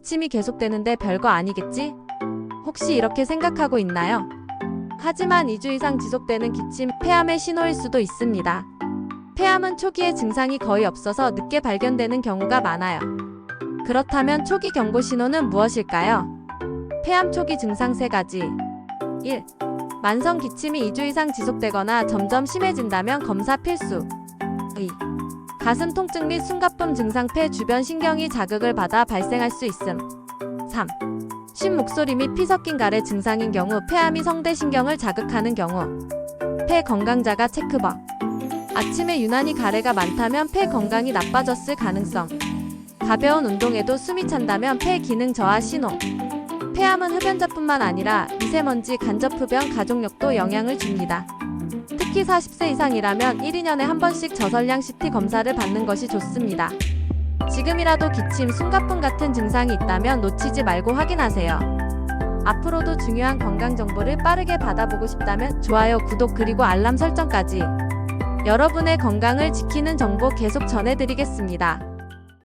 기침이 계속되는데 별거 아니겠지? 혹시 이렇게 생각하고 있나요? 하지만 2주 이상 지속되는 기침, 폐암의 신호일 수도 있습니다. 폐암은 초기에 증상이 거의 없어서 늦게 발견되는 경우가 많아요. 그렇다면 초기 경고 신호는 무엇일까요? 폐암 초기 증상 3가지. 1. 만성 기침이 2주 이상 지속되거나 점점 심해진다면 검사 필수. 2. 가슴 통증 및 숨가쁨 증상, 폐 주변 신경이 자극을 받아 발생할 수 있음. 3. 쉰 목소리 및 피 섞인 가래 증상인 경우, 폐암이 성대신경을 자극하는 경우. 폐 건강자가 체크박. 아침에 유난히 가래가 많다면 폐 건강이 나빠졌을 가능성. 가벼운 운동에도 숨이 찬다면 폐 기능 저하 신호. 폐암은 흡연자뿐만 아니라 미세먼지, 간접흡연, 가족력도 영향을 줍니다. 특히 40세 이상이라면 1, 2년에 한 번씩 저설량 CT 검사를 받는 것이 좋습니다. 지금이라도 기침, 숨가쁨 같은 증상이 있다면 놓치지 말고 확인하세요. 앞으로도 중요한 건강 정보를 빠르게 받아보고 싶다면 좋아요, 구독 그리고 알람 설정까지 여러분의 건강을 지키는 정보 계속 전해드리겠습니다.